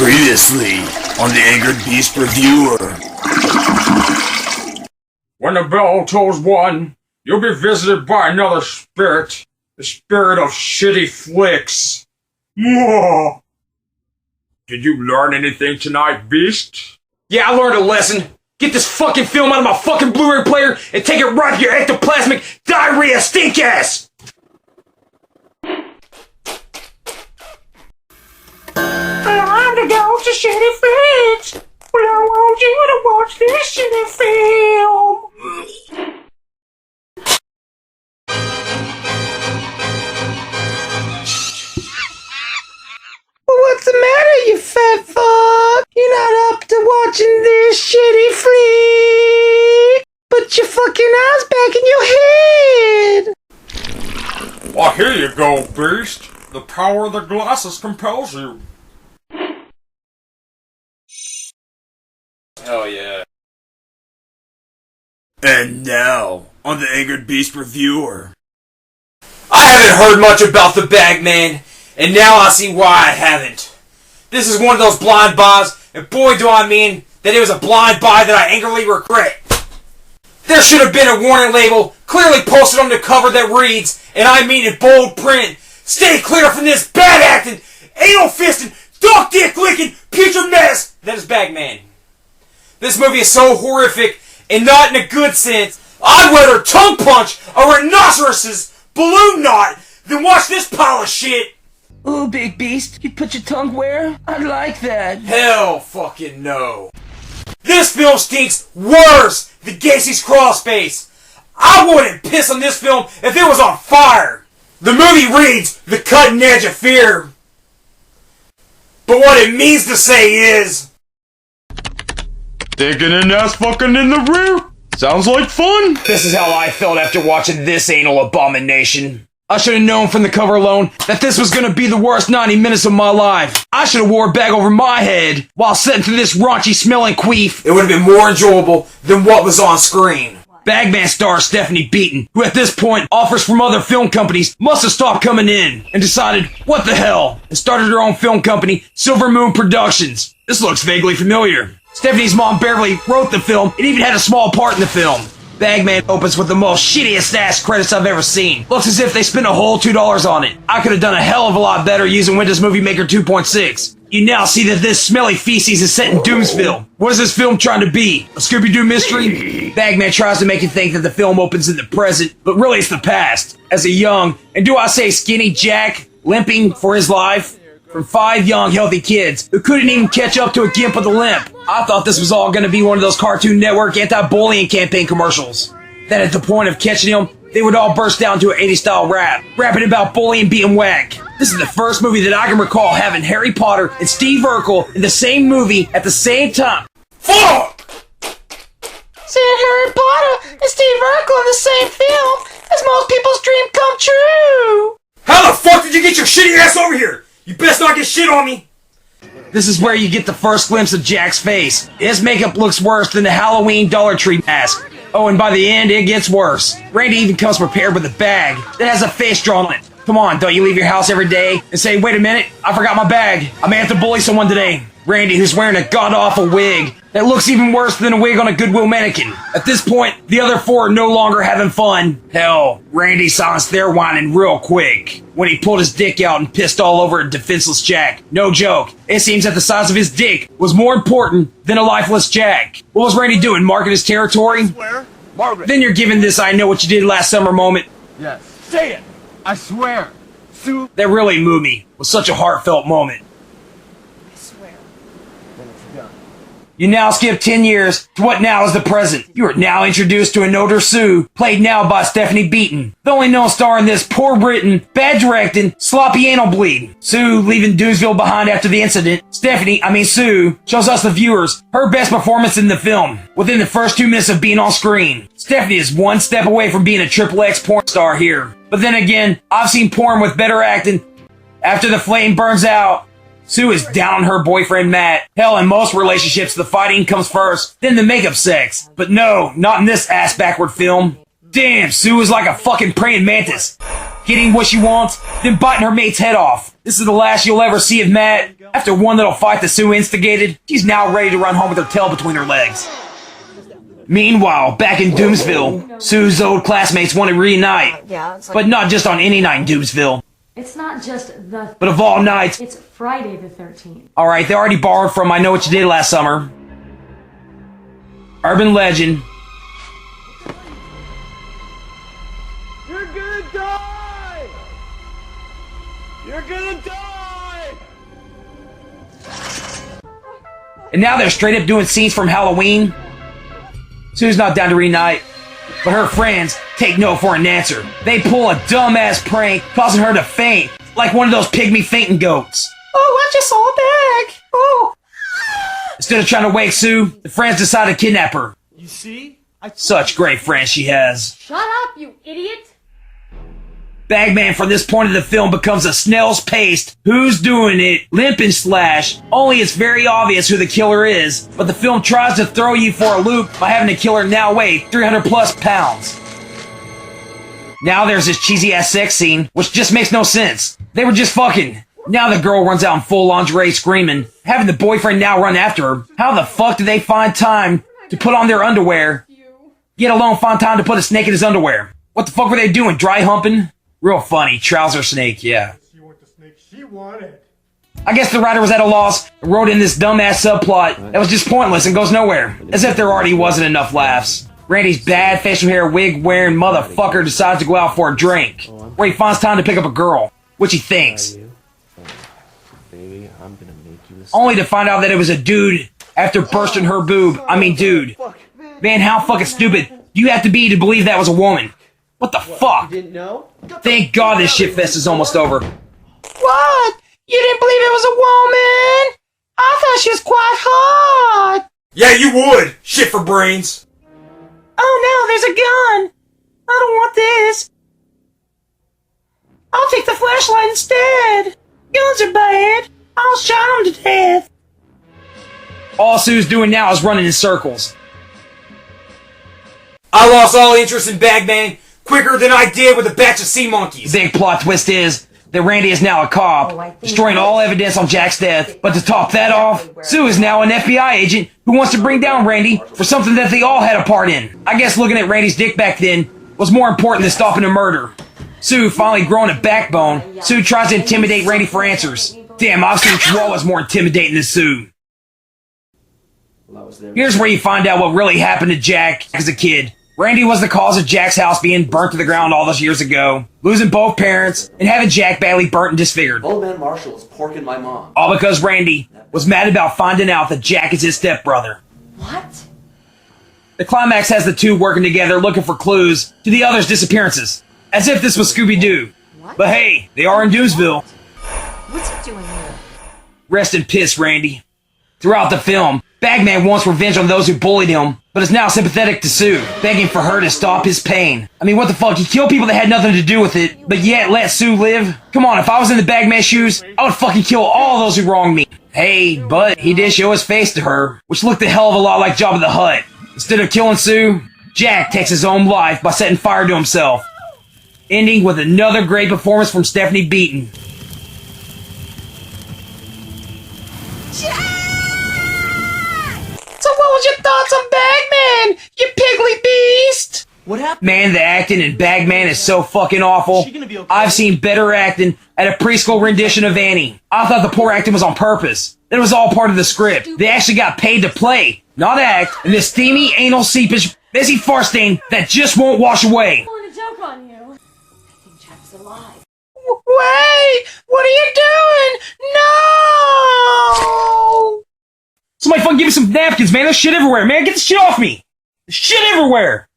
Previously on the Angered Beast Reviewer. When the bell tolls one, you'll be visited by another spirit. The spirit of shitty flicks. Mwah. Did you learn anything tonight, Beast? Yeah, I learned a lesson. Get this fucking film out of my fucking Blu-ray player and take it right to your ectoplasmic diarrhea stink ass! I'm the ghost of shitty flicks. Well, I want you to watch this shitty film. What's the matter, you fat fuck? You're not up to watching this shitty flick. Put your fucking eyes back in your head. Well, here you go, Beast. The power of the glasses compels you. Hell yeah. And now, on the Angered Beast Reviewer. I haven't heard much about the Bagman, and now I see why I haven't. This is one of those blind buys, and boy do I mean that it was a blind buy that I angrily regret. There should have been a warning label clearly posted on the cover that reads, and I mean in bold print, "Stay clear from this bad acting, anal fisting, dog dick licking, putrid mess that is Bagman." This movie is so horrific, and not in a good sense, I'd rather tongue punch a rhinoceros's balloon knot than watch this pile of shit. Ooh, Big Beast, you put your tongue where? I like that. Hell fucking no. This film stinks worse than Gacy's crawl space. I wouldn't piss on this film if it was on fire. The movie reads the cutting edge of fear. But what it means to say is... Digging and ass fucking in the rear? Sounds like fun. This is how I felt after watching this anal abomination. I should have known from the cover alone that this was gonna be the worst 90 minutes of my life. I should have wore a bag over my head while sitting through this raunchy smelling queef. It would have been more enjoyable than what was on screen. Bagman star Stephanie Beaton, who at this point offers from other film companies, must have stopped coming in and decided, what the hell, and started her own film company, Silver Moon Productions. This looks vaguely familiar. Stephanie's mom Beverly wrote the film and even had a small part in the film. Bagman opens with the most shittiest ass credits I've ever seen. Looks as if they spent a whole $2 on it. I could have done a hell of a lot better using Windows Movie Maker 2.6. You now see that this smelly feces is set in Doomsville. What is this film trying to be? A Scooby-Doo mystery? Bagman tries to make you think that the film opens in the present, but really it's the past. As a young, and do I say skinny Jack, limping for his life, from 5 young, healthy kids who couldn't even catch up to a gimp with a limp. I thought this was all going to be one of those Cartoon Network anti-bullying campaign commercials. That at the point of catching them, they would all burst down to an 80s style rap, rapping about bullying being whack. This is the first movie that I can recall having Harry Potter and Steve Urkel in the same movie at the same time. Fuck! Seeing Harry Potter and Steve Urkel in the same film is most people's dream come true. How the fuck did you get your shitty ass over here? You best not get shit on me! This is where you get the first glimpse of Jack's face. His makeup looks worse than the Halloween Dollar Tree mask. Oh, and by the end, it gets worse. Randy even comes prepared with a bag that has a face drawn on it. Come on, don't you leave your house every day and say, wait a minute, I forgot my bag. I may have to bully someone today. Randy, who's wearing a god-awful wig that looks even worse than a wig on a Goodwill mannequin. At this point, the other 4 are no longer having fun. Hell, Randy silenced their whining real quick when he pulled his dick out and pissed all over a defenseless Jack. No joke. It seems that the size of his dick was more important than a lifeless Jack. What was Randy doing, marking his territory? I swear? Margaret. Then you're giving this I know what you did last summer moment. Yes. Say it. I swear. Sue. That really moved me. It was such a heartfelt moment. I swear. Then it's done. You now skip 10 years to what now is the present. You are now introduced to an older Sue, played now by Stephanie Beaton, the only known star in this poor written, bad directing, sloppy anal bleed. Sue leaving Doomsville behind after the incident. Sue, shows us the viewers her best performance in the film within the first 2 minutes of being on screen. Stephanie is one step away from being a XXX porn star here. But then again, I've seen porn with better acting. After the flame burns out, Sue is down on her boyfriend Matt. Hell, in most relationships, the fighting comes first, then the makeup sex. But no, not in this ass-backward film. Damn, Sue is like a fucking praying mantis. getting what she wants, then biting her mate's head off. This is the last you'll ever see of Matt. After one little fight that Sue instigated, she's now ready to run home with her tail between her legs. Meanwhile, back in Doomsville, Sue's old classmates want to reunite. But not just on any night in Doomsville. It's not just the... But of all nights... It's Friday the 13th. Alright, they already borrowed from I Know What You Did Last Summer. Urban legend. You're gonna die! You're gonna die! And now they're straight up doing scenes from Halloween. Sue's not down to reunite, but her friends take no for an answer. They pull a dumbass prank, causing her to faint, like one of those pygmy fainting goats. Oh, I just saw a bag. Oh. Instead of trying to wake Sue, the friends decide to kidnap her. You see? Such great friends she has. Shut up, you idiot! Bagman from this point of the film becomes a snail's pace. Who's doing it? Limp and Slash. Only it's very obvious who the killer is, but the film tries to throw you for a loop by having the killer now weigh 300 plus pounds. Now there's this cheesy ass sex scene, which just makes no sense. They were just fucking. Now the girl runs out in full lingerie screaming, having the boyfriend now run after her. How the fuck did they find time to put on their underwear, yet alone find time to put a snake in his underwear? What the fuck were they doing, dry humping? Real funny, trouser snake, yeah. She want the snake she wanted. I guess the writer was at a loss and wrote in this dumbass subplot that was just pointless and goes nowhere. As if there already wasn't enough laughs. Randy's bad facial hair wig wearing motherfucker decides to go out for a drink, where he finds time to pick up a girl, which he thinks. Baby, I'm gonna make you this. Only to find out that it was a dude after bursting her boob. I mean, dude. Man, how fucking stupid do you have to be to believe that was a woman? What the fuck? Didn't know? Thank God this shitfest is almost over. What? You didn't believe it was a woman? I thought she was quite hot. Yeah, you would! Shit for brains! Oh no, there's a gun. I don't want this. I'll take the flashlight instead. Guns are bad. I'll shot them to death. All Sue's doing now is running in circles. I lost all interest in Bagman quicker than I did with a batch of sea The monkeys. big plot twist is that Randy is now a cop, destroying all evidence on Jack's death. But to top that off, Sue is now an FBI agent who wants to bring down Randy for something that they all had a part in. I guess looking at Randy's dick back then was more important than stopping a murder. Sue finally growing a backbone. Sue tries to intimidate Randy for answers. Damn, I've seen Chihuahuas more intimidating than Sue. Here's where you find out what really happened to Jack as a kid. Randy was the cause of Jack's house being burnt to the ground all those years ago, losing both parents, and having Jack badly burnt and disfigured. Old man Marshall is porking my mom. All because Randy was mad about finding out that Jack is his stepbrother. What? The climax has the two working together looking for clues to the other's disappearances, as if this was Scooby-Doo. But hey, they are in Doomsville. What's he doing here? Rest in piss, Randy. Throughout the film, Bagman wants revenge on those who bullied him, but is now sympathetic to Sue, begging for her to stop his pain. I mean, what the fuck? He killed people that had nothing to do with it, but yet let Sue live? Come on, if I was in the Bagman shoes, I would fucking kill all those who wronged me. Hey, but he did show his face to her, which looked a hell of a lot like Jabba the Hutt. Instead of killing Sue, Jack takes his own life by setting fire to himself. Ending with another great performance from Stephanie Beaton. So what was your thoughts on Bagman, you piggly beast? What happened? Man, the acting in Bagman is so fucking awful. She gonna be okay? I've seen better acting at a preschool rendition of Annie. I thought the poor acting was on purpose. That it was all part of the script. They actually got paid to play, not act, in this steamy, anal, seepage, messy fart stain that just won't wash away. Pulling a joke on you. I think Jack's alive. Wait, what are you doing? No! Somebody fucking give me some napkins, man. There's shit everywhere, man. Get the shit off me. There's shit everywhere.